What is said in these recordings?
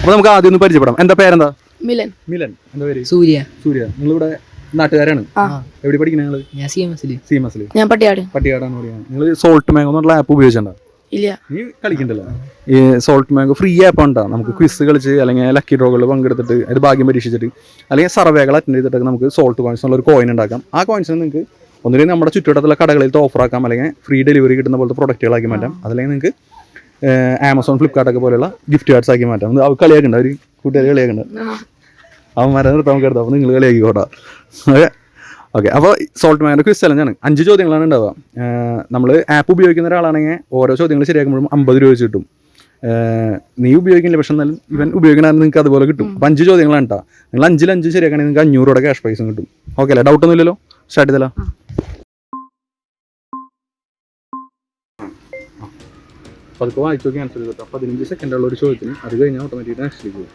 അപ്പോൾ നമുക്ക് ആദ്യം ഒന്ന് പരിചയപ്പെടാം. എന്താ പേരെന്താ? മിലൻ. മിലൻ. എന്താ പേര്? സൂര്യ. നിങ്ങളിവിടെ നാട്ടുകാരാണ്? എവിടെ പഠിക്കുന്നത് നിങ്ങൾ? ഞാൻ CMS. ഞാൻ പട്ടിയാടാണ് പഠിക്കുന്നത്. നിങ്ങൾ സോൾട്ട് മാംഗോ എന്നുള്ള ആപ്പ് ഉപയോഗിച്ചിട്ടുണ്ടോ? ഇല്ല. നീ കളിക്കണ്ടല്ലോ. ഈ സോൾട്ട് മാംഗോ ഫ്രീ ആപ്പ് ഉണ്ടാ. നമുക്ക് ക്വിസ് കളിച്ച് അല്ലെങ്കിൽ ലക്കി ഡ്രോകളിൽ പങ്കെടുത്തിട്ട് അത് ഭാഗ്യം പരീക്ഷിച്ചിട്ട് അല്ലെങ്കിൽ സർവേകൾ അറ്റൻഡ് ചെയ്തിട്ടൊക്കെ നമുക്ക് സോൾട്ട് കോയിൻസ് എന്നുള്ള ഒരു കോയിൻ ഉണ്ടാക്കാം. ആ കോയിൻസിന് നിങ്ങൾക്ക് ഒന്നുമില്ലെങ്കിൽ നമ്മുടെ ചുറ്റുവട്ടത്തുള്ള കടകളിൽ ഓഫറാക്കാം, അല്ലെങ്കിൽ ഫ്രീ ഡെലിവറി കിട്ടുന്ന പോലത്തെ പ്രൊഡക്റ്റുകളാക്കി മാറ്റാം. അതല്ലെങ്കിൽ നിങ്ങൾക്ക് ആമസോൺ, ഫ്ലിപ്കാർട്ടൊക്കെ പോലെയുള്ള ഗിഫ്റ്റ് കാർഡ്സ് ആക്കി മാറ്റാം. അവർ കളിയാക്കുന്നുണ്ട്, അവർ കൂട്ടുകാർ കളിയാക്കുന്നുണ്ട്. അവന്മാരെ നിർത്താൻ നമുക്ക് എടുത്താൽ അപ്പോൾ നിങ്ങൾ കളിയാക്കിക്കോട്ടാ. ഓക്കെ. അപ്പോൾ സോൾട്ട് മാംഗോയുടെ ക്വിസ് ചലഞ്ചാണ്. 5 ചോദ്യങ്ങളാണ് ഉണ്ടാവുക. നമ്മൾ ആപ്പ് ഉപയോഗിക്കുന്ന ഒരാളാണെങ്കിൽ ഓരോ ചോദ്യങ്ങൾ ശരിയാക്കുമ്പോഴും 50 രൂപ വെച്ച് കിട്ടും. നീ ഉപയോഗിക്കില്ല, പക്ഷെ എന്നാലും ഇവൻ ഉപയോഗിക്കണമെങ്കിൽ നിങ്ങൾക്ക് അതുപോലെ കിട്ടും. അപ്പോൾ 5 ചോദ്യങ്ങളാണ് കേട്ടോ. നിങ്ങൾ 5 ശരിയാക്കുകയാണെങ്കിൽ നിങ്ങൾക്ക് 500 രൂപയുടെ ക്യാഷ് പ്രൈസും കിട്ടും. ഓക്കെ അല്ലേ? ഡൗട്ടൊന്നും ഇല്ലല്ലോ? സ്റ്റാർട്ട് ചെയ്തല്ലോ. അപ്പോൾ അതൊക്കെ വായിച്ചു നോക്കി ആൻസർ ചെയ്തിട്ടോ. 15 സെക്കൻഡുള്ള ഒരു ചോദ്യത്തിന് അത് കഴിഞ്ഞാൽ ഓട്ടോമാറ്റിക് നെക്സ്റ്റിലേക്ക് പോകും.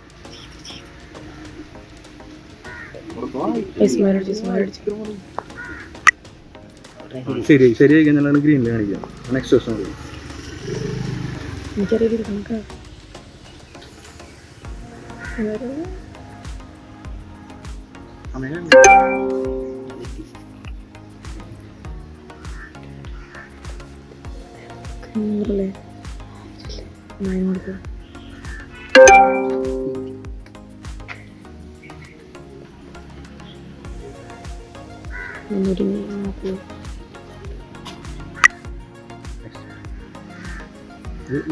ശരിയായി കഴിഞ്ഞാലാണ് ഗ്രീനിൽ കാണിക്കുക. നെക്സ്റ്റ് ക്വസ്റ്റ്യൻ പറയും.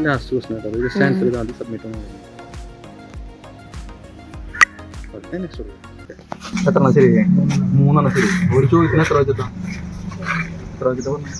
ലാസ്റ്റ് ക്വസ്റ്റ്യൻ ആട്ടോ. ഇത് ആൻസർ ചെയ്താൽ മതി, സബ്മിറ്റ് ചെയ്യാൻ. എത്ര ശരിയായി? 3 ശരി. ഒരു ചോദ്യത്തിന് എത്ര വെച്ചിട്ടാ? എത്ര വെച്ചിട്ടാ പറഞ്ഞത്?